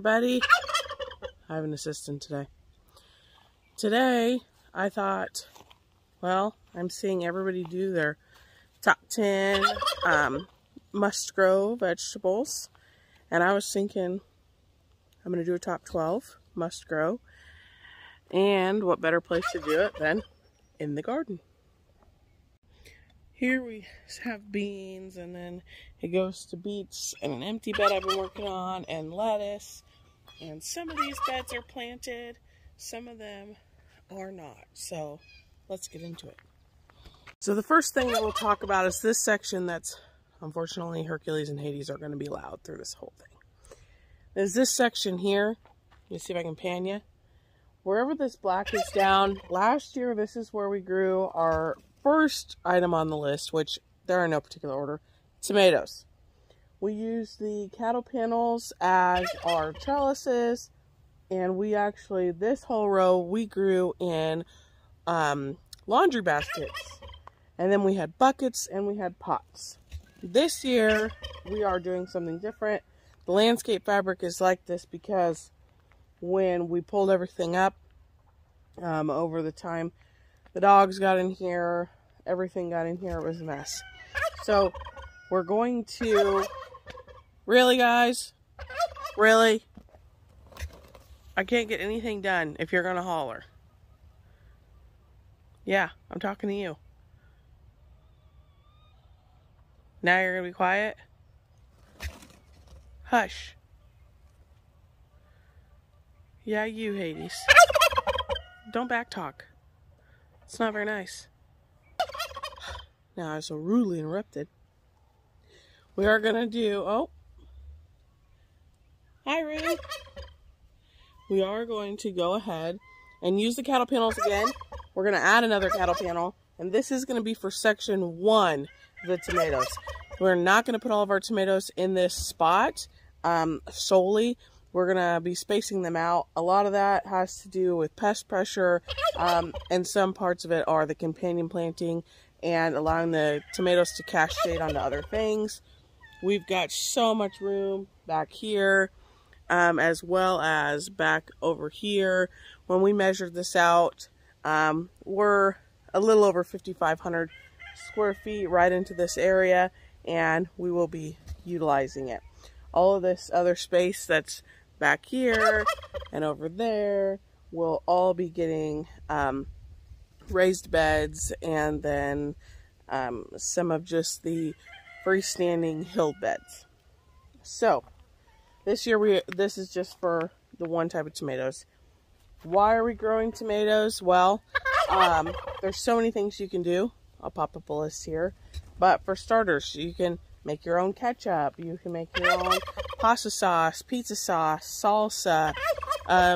everybody. I have an assistant today. Today, I thought, well, I'm seeing everybody do their top 10 must-grow vegetables. And I was thinking, I'm going to do a top 12 must-grow. And what better place to do it than in the garden. Here we have beans, and then it goes to beets and an empty bed I've been working on, and lettuce. And some of these beds are planted, some of them are not. So let's get into it. So the first thing that we'll talk about is this section that's, unfortunately, Hercules and Hades are going to be loud through this whole thing. There's this section here. Let me see if I can pan you. Wherever this black is down, last year this is where we grew our first item on the list, which there are no particular order, tomatoes. We used the cattle panels as our trellises, and we actually, this whole row, we grew in laundry baskets. And then we had buckets and we had pots. This year, we are doing something different. The landscape fabric is like this because when we pulled everything up over the time, the dogs got in here, everything got in here, it was a mess. So we're going to, really guys, really, I can't get anything done if you're gonna holler. Yeah, I'm talking to you. Now you're gonna be quiet? Hush. Yeah, you, Hades. Don't backtalk. It's not very nice. Now I was so rudely interrupted. We are gonna do, oh. Hi, Rude. We are going to go ahead and use the cattle panels again. We're gonna add another cattle panel, and this is gonna be for section 1 of the tomatoes. We're not gonna put all of our tomatoes in this spot solely. We're gonna be spacing them out. A lot of that has to do with pest pressure, and some parts of it are the companion planting and allowing the tomatoes to cast shade onto other things. We've got so much room back here, as well as back over here. When we measured this out, we're a little over 5,500 square feet right into this area, and we will be utilizing it. All of this other space that's back here and over there will all be getting raised beds, and then some of just the freestanding hill beds. So this year this is just for the one type of tomatoes. Why are we growing tomatoes? Well, there's so many things you can do. I'll pop up a list here. But for starters, you can make your own ketchup. You can make your own pasta sauce, pizza sauce, salsa,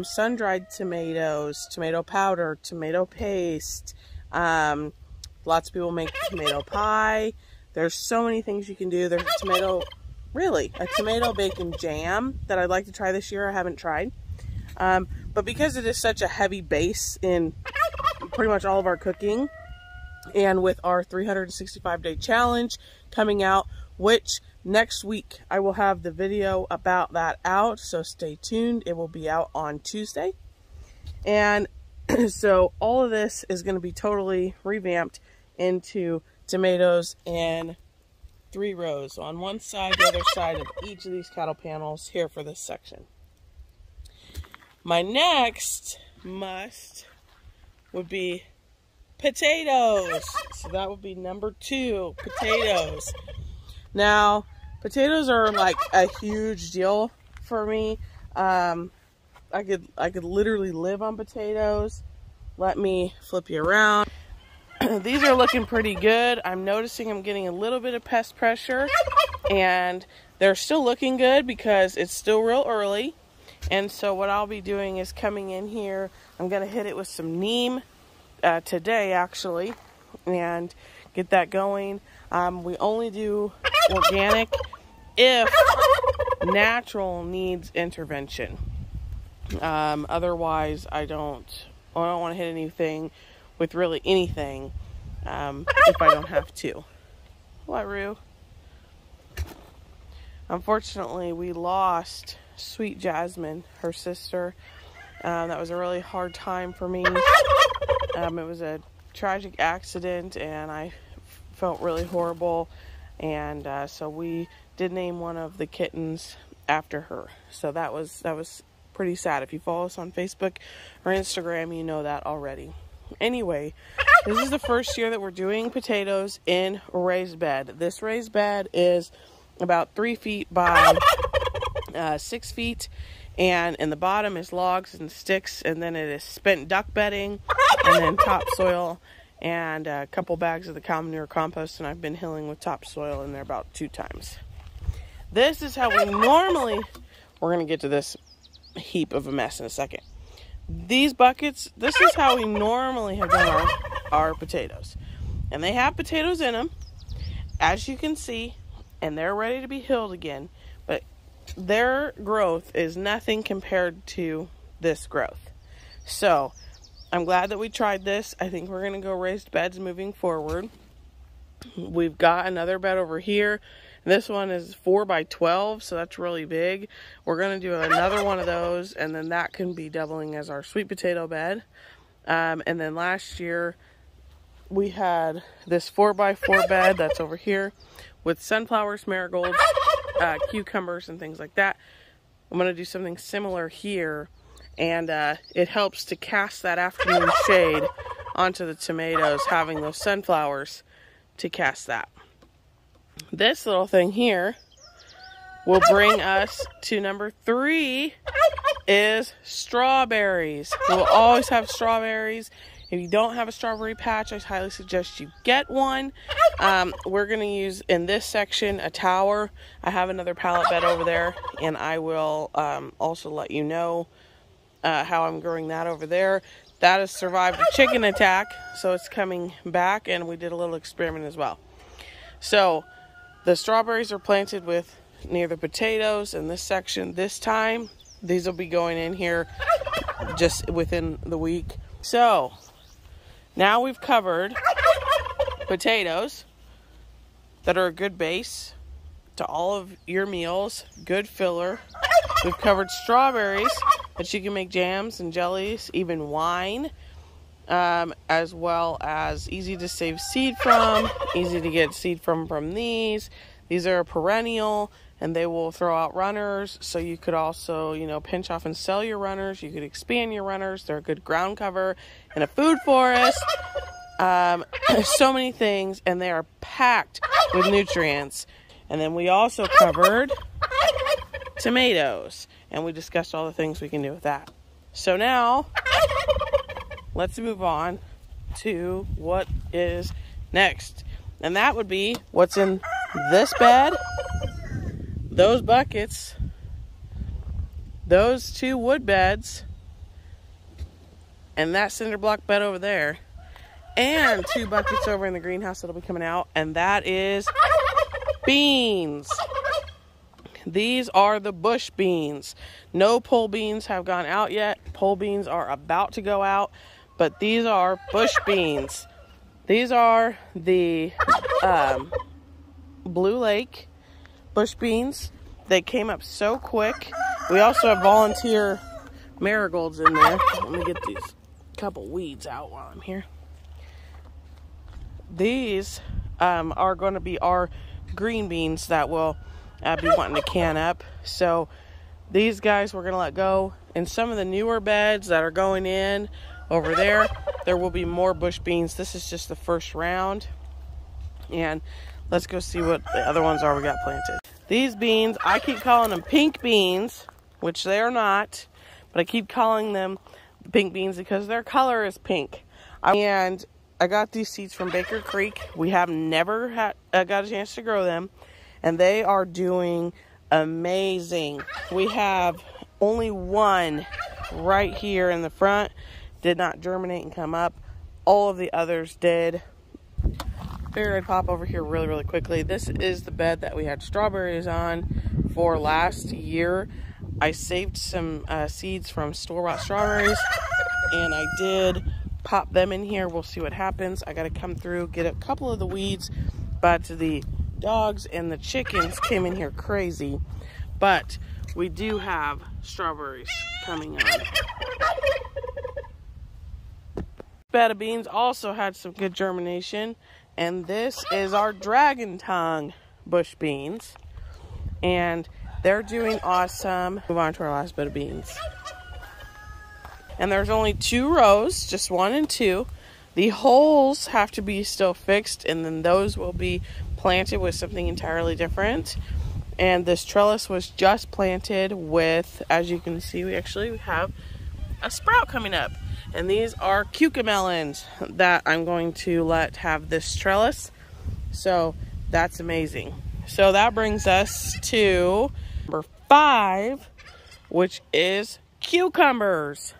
sun-dried tomatoes, tomato powder, tomato paste. Lots of people make tomato pie. There's so many things you can do. There's a tomato bacon jam that I'd like to try this year. I haven't tried. But because it is such a heavy base in pretty much all of our cooking, and with our 365-day challenge coming out, which next week I will have the video about that out, so stay tuned. It will be out on Tuesday. And so all of this is going to be totally revamped into tomatoes in 3 rows on one side, the other side of each of these cattle panels here for this section. My next must would be potatoes. So that would be number 2, potatoes. Now, potatoes are like a huge deal for me. I could literally live on potatoes. Let me flip you around. These are looking pretty good. I'm noticing I'm getting a little bit of pest pressure, and they're still looking good because it's still real early. And so what I'll be doing is coming in here. I'm going to hit it with some neem today, actually, and get that going. We only do organic if natural needs intervention. Otherwise, I don't want to hit anything with really anything if I don't have to. What, Rue? Unfortunately, we lost sweet Jasmine, her sister. That was a really hard time for me. It was a tragic accident, and I felt really horrible. And so we did name one of the kittens after her. So that was pretty sad. If you follow us on Facebook or Instagram, you know that already. Anyway, this is the first year that we're doing potatoes in a raised bed. This raised bed is about 3 feet by 6 feet, and in the bottom is logs and sticks, and then it is spent duck bedding, and then topsoil, and a couple bags of the cow manure compost, and I've been hilling with topsoil in there about 2 times. This is how we normally, we're going to get to this heap of a mess in a second. These buckets, this is how we normally have done our potatoes. And they have potatoes in them, as you can see, and they're ready to be hilled again. But their growth is nothing compared to this growth. So, I'm glad that we tried this. I think we're going to go raised beds moving forward. We've got another bed over here. This one is 4 by 12, so that's really big. We're going to do another one of those, and then that can be doubling as our sweet potato bed. And then last year, we had this 4 by 4 bed that's over here with sunflowers, marigolds, cucumbers, and things like that. I'm going to do something similar here, and it helps to cast that afternoon shade onto the tomatoes, having those sunflowers to cast that. This little thing here will bring us to number 3 is strawberries. We'll always have strawberries. If you don't have a strawberry patch, I highly suggest you get one. We're going to use, in this section, a tower. I have another pallet bed over there, and I will also let you know how I'm growing that over there. That has survived a chicken attack, so it's coming back, and we did a little experiment as well. So, the strawberries are planted with near the potatoes in this section this time. These will be going in here just within the week. So, now we've covered potatoes that are a good base to all of your meals, good filler. We've covered strawberries that you can make jams and jellies, even wine, as well as easy to save seed from, easy to get seed from these. These are a perennial, and they will throw out runners, so you could also, you know, pinch off and sell your runners. You could expand your runners. They're a good ground cover in a food forest. So many things, and they are packed with nutrients. And then we also covered tomatoes, and we discussed all the things we can do with that. So now, let's move on to what is next. And that would be what's in this bed, those buckets, those 2 wood beds, and that cinder block bed over there, and 2 buckets over in the greenhouse that'll be coming out, and that is beans. These are the bush beans. No pole beans have gone out yet. Pole beans are about to go out, but these are bush beans. These are the Blue Lake bush beans. They came up so quick. We also have volunteer marigolds in there. Let me get these couple weeds out while I'm here. These are going to be our green beans that will be wanting to can up. So these guys we're going to let go. In some of the newer beds that are going in over there, there will be more bush beans. This is just the first round. And let's go see what the other ones are we got planted. These beans, I keep calling them pink beans, which they are not. But I keep calling them pink beans because their color is pink. And I got these seeds from Baker Creek. We have never got a chance to grow them. And they are doing amazing. We have only one right here in the front. Did not germinate and come up. All of the others did. Figured I'd pop over here really, really quickly. This is the bed that we had strawberries on for last year. I saved some seeds from store-bought strawberries, and I did pop them in here. We'll see what happens. I got to come through, get a couple of the weeds, but the dogs and the chickens came in here crazy. But we do have strawberries coming on. Bed of beans also had some good germination, and this is our dragon tongue bush beans, and they're doing awesome. Move on to our last bed of beans. And there's only 2 rows, just 1 and 2. The holes have to be still fixed, and then those will be planted with something entirely different. And this trellis was just planted with, as you can see, we actually have a sprout coming up. And these are cucamelons that I'm going to let have this trellis. So that's amazing. So that brings us to number 5, which is cucumbers.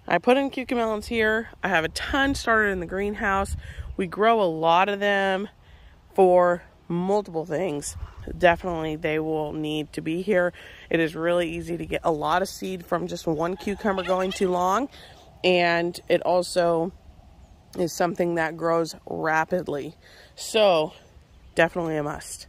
I put in cucamelons here. I have a ton started in the greenhouse. We grow a lot of them for multiple things. Definitely they will need to be here. It is really easy to get a lot of seed from just one cucumber going too long, and it also is something that grows rapidly. So definitely a must.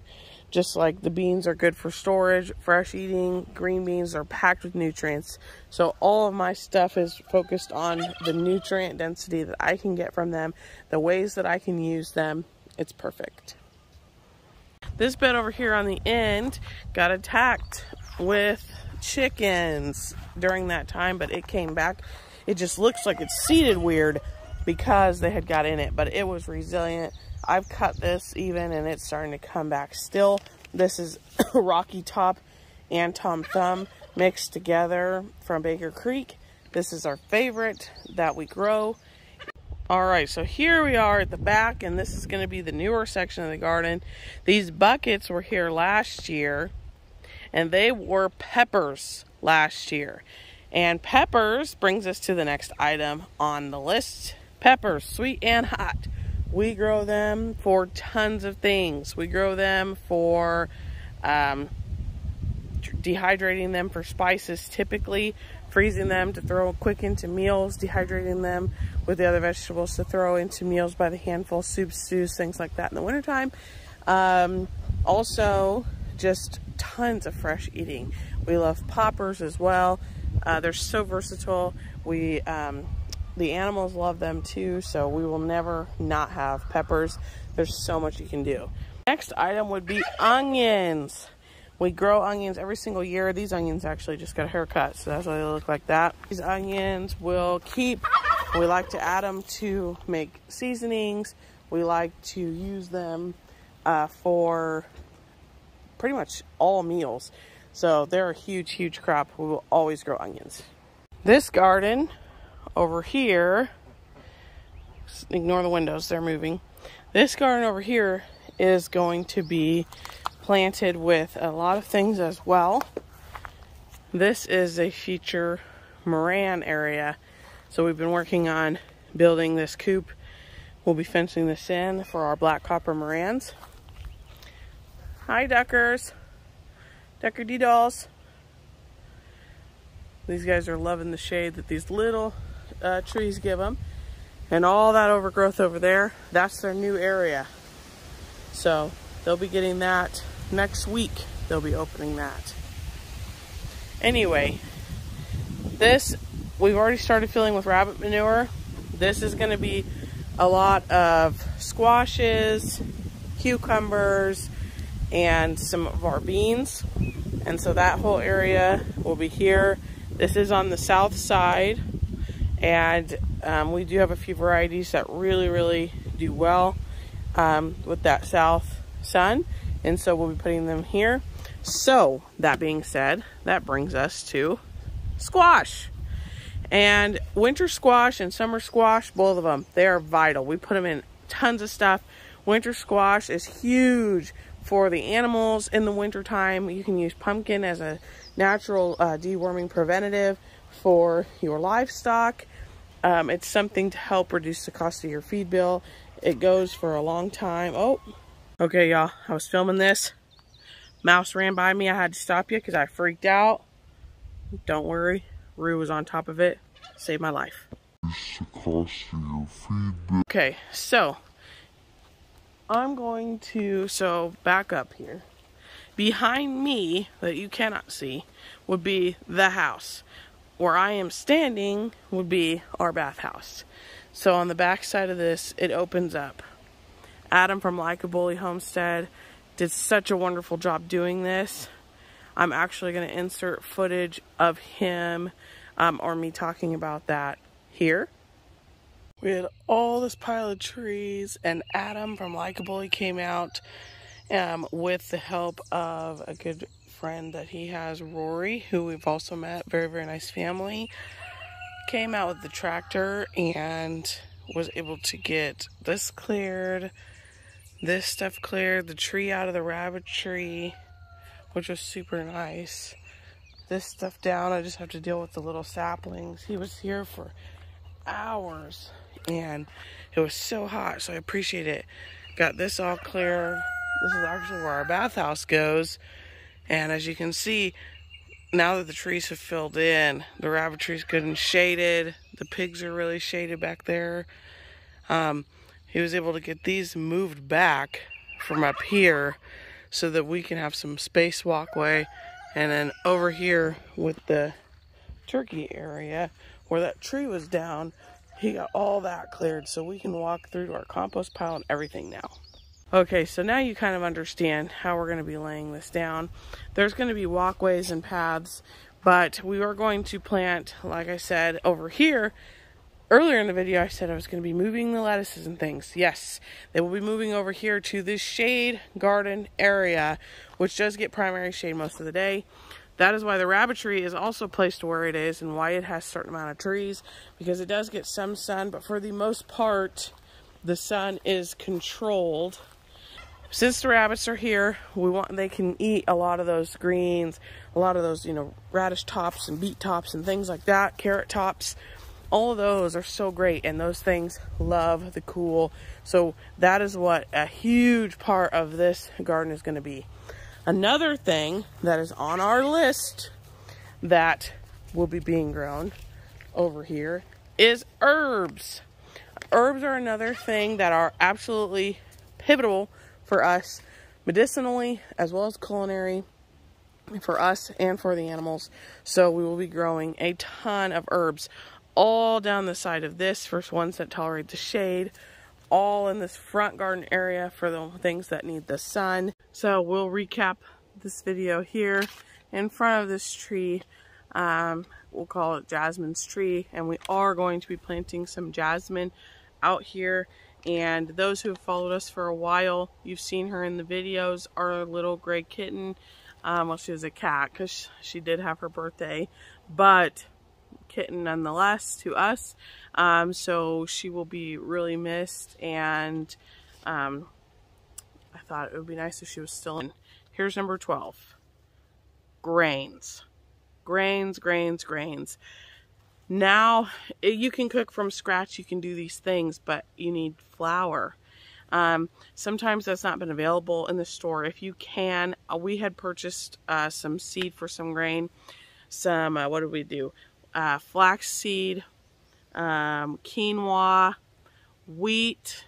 Just like the beans are good for storage, fresh eating, green beans are packed with nutrients. So all of my stuff is focused on the nutrient density that I can get from them, the ways that I can use them. It's perfect. This bed over here on the end got attacked with chickens during that time, but it came back. It just looks like it's seeded weird because they had got in it, but it was resilient. I've cut this even, and it's starting to come back still. This is Rocky Top and Tom Thumb mixed together from Baker Creek. This is our favorite that we grow. All right, so here we are at the back, and this is going to be the newer section of the garden. These buckets were here last year, and they were peppers last year. And peppers brings us to the next item on the list. Peppers, sweet and hot. We grow them for tons of things. We grow them for dehydrating them for spices typically, freezing them to throw quick into meals, dehydrating them with the other vegetables to throw into meals by the handful, soups, stews, things like that in the wintertime. Also, just tons of fresh eating. We love poppers as well. They're so versatile. The animals love them too, so we will never not have peppers. There's so much you can do. Next item would be onions. We grow onions every single year. These onions actually just got a haircut, so that's why they look like that. These onions will keep. We like to add them to make seasonings. We like to use them for pretty much all meals. So they're a huge, huge crop. We will always grow onions. This garden over here, ignore the windows, they're moving. This garden over here is going to be planted with a lot of things as well. This is a future moran area. So we've been working on building this coop. We'll be fencing this in for our black copper morans. Hi duckers, ducker dee-dolls. These guys are loving the shade that these little trees give them. And all that overgrowth over there, that's their new area. So they'll be getting that next week. They'll be opening that. Anyway, this, we've already started filling with rabbit manure. This is going to be a lot of squashes, cucumbers, and some of our beans. And so that whole area will be here. This is on the south side, and we do have a few varieties that really do well with that south sun, and so we'll be putting them here. So that being said, that brings us to squash. And winter squash and summer squash, both of them, they are vital. We put them in tons of stuff. Winter squash is huge for the animals in the winter time. You can use pumpkin as a natural deworming preventative for your livestock. It's something to help reduce the cost of your feed bill. It goes for a long time. Oh, okay, y'all. I was filming this. Mouse ran by me. I had to stop you because I freaked out. Don't worry. Rue was on top of it. Saved my life. Okay, so I'm going to, back up here. Behind me, that you cannot see, would be the house. Where I am standing would be our bathhouse. So on the back side of this, it opens up. Adam from Unported Homestead did such a wonderful job doing this. I'm actually going to insert footage of him or me talking about that here. We had all this pile of trees, and Adam from Unported came out with the help of a good friend that he has, Rory, who we've also met. Very, very nice family. Came out with the tractor and was able to get this cleared, this stuff cleared, the tree out of the Rabbitry, which was super nice. This stuff down, I just have to deal with the little saplings. He was here for hours and it was so hot, so I appreciate it. Got this all clear. This is actually where our bathhouse goes, and as you can see, now that the trees have filled in, the Rabbitry's good and shaded. The pigs are really shaded back there. He was able to get these moved back from up here so that we can have some space walkway. And then over here with the turkey area where that tree was down, he got all that cleared so we can walk through to our compost pile and everything now. Okay, so now you kind of understand how we're going to be laying this down. There's going to be walkways and paths, but we are going to plant, like I said, over here. Earlier in the video, I said I was going to be moving the lettuces and things. Yes, they will be moving over here to this shade garden area, which does get primary shade most of the day. That is why the Rabbitry is also placed where it is and why it has a certain amount of trees, because it does get some sun, but for the most part, the sun is controlled. Since the rabbits are here, they can eat a lot of those greens, a lot of those, you know, radish tops and beet tops and things like that, carrot tops. All of those are so great, and those things love the cool. So that is what a huge part of this garden is going to be. Another thing that is on our list that will be being grown over here is herbs. Herbs are another thing that are absolutely pivotal for us medicinally as well as culinary, for us and for the animals. So we will be growing a ton of herbs all down the side of this for ones that tolerate the shade, all in this front garden area for the things that need the sun. So we'll recap this video here in front of this tree. We'll call it Jasmine's tree, and we are going to be planting some jasmine out here. And those who have followed us for a while, you've seen her in the videos, our little gray kitten. Well, she was a cat because she did have her birthday, but kitten nonetheless to us. So she will be really missed, and I thought it would be nice if she was still in. Here's number 12. Grains. Grains, grains, grains. Now, you can cook from scratch, you can do these things, but you need flour. Sometimes that's not been available in the store. If you can, we had purchased some seed for some grain. Some, what did we do? Flax seed, quinoa, wheat.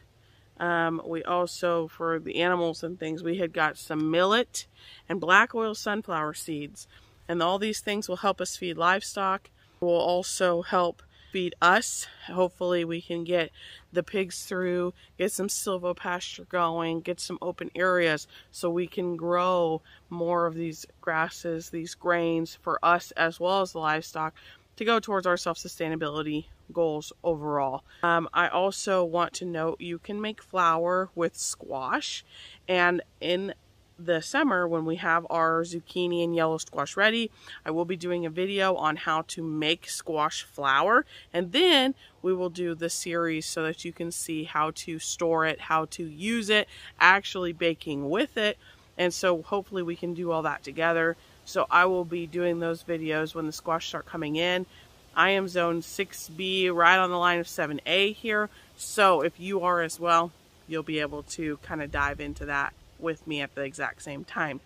We also, for the animals and things, we had got some millet and black oil sunflower seeds. And all these things will help us feed livestock. Will also help feed us. Hopefully we can get the pigs through, get some silvopasture going, get some open areas so we can grow more of these grasses, these grains for us as well as the livestock to go towards our self-sustainability goals overall. I also want to note you can make flour with squash, and in the summer when we have our zucchini and yellow squash ready, I will be doing a video on how to make squash flour, and then we will do the series so that you can see how to store it, how to use it, actually baking with it. And so hopefully we can do all that together. So I will be doing those videos when the squash start coming in. I am zone 6B, right on the line of 7A here. So if you are as well, you'll be able to kind of dive into that with me at the exact same time.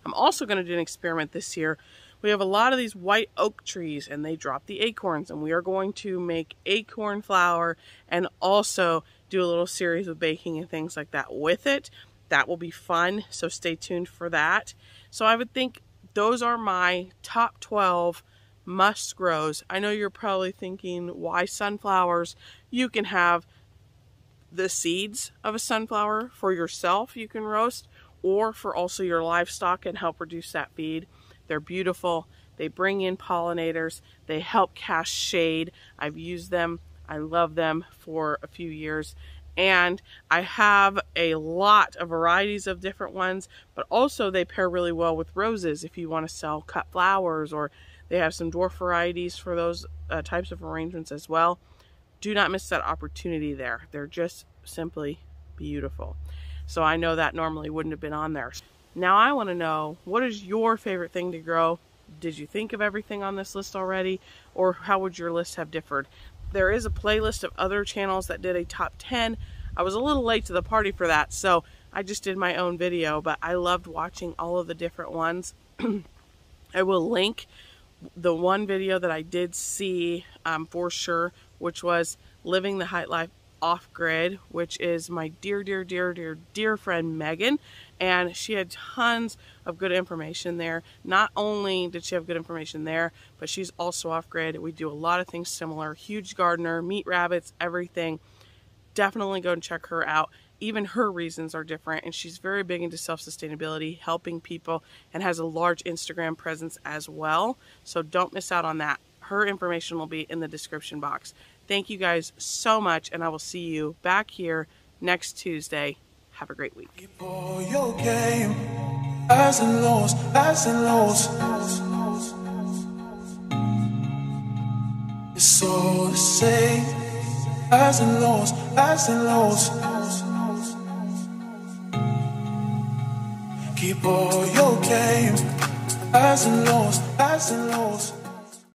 I'm also going to do an experiment this year. We have a lot of these white oak trees and they drop the acorns, and we are going to make acorn flour and also do a little series of baking and things like that with it. That will be fun, so stay tuned for that. So I would think those are my top 12 must grows. I know you're probably thinking, why sunflowers? You can have the seeds of a sunflower for yourself, you can roast, or for also your livestock and help reduce that feed. They're beautiful. They bring in pollinators. They help cast shade. I've used them. I love them for a few years. And I have a lot of varieties of different ones, but also they pair really well with roses if you want to sell cut flowers, or they have some dwarf varieties for those types of arrangements as well. Do not miss that opportunity there. They're just simply beautiful. So I know that normally wouldn't have been on there. Now I want to know, what is your favorite thing to grow? Did you think of everything on this list already? Or how would your list have differed? There is a playlist of other channels that did a top 10. I was a little late to the party for that, so I just did my own video, but I loved watching all of the different ones. I will link the one video that I did see for sure, which was Living the Height Life Off-Grid, which is my dear friend Megan, and she had tons of good information there. Not only did she have good information there, but she's also off-grid. We do a lot of things similar. Huge gardener, meat rabbits, everything. Definitely go and check her out. Even her reasons are different, and she's very big into self-sustainability, helping people, and has a large Instagram presence as well. So don't miss out on that. Her information will be in the description box. Thank you guys so much, and I will see you back here next Tuesday. Have a great week. Keep all your game, highs and lows, highs and lows. It's all the same, highs and lows, highs and lows. Keep all your game, highs and lows, highs and lows.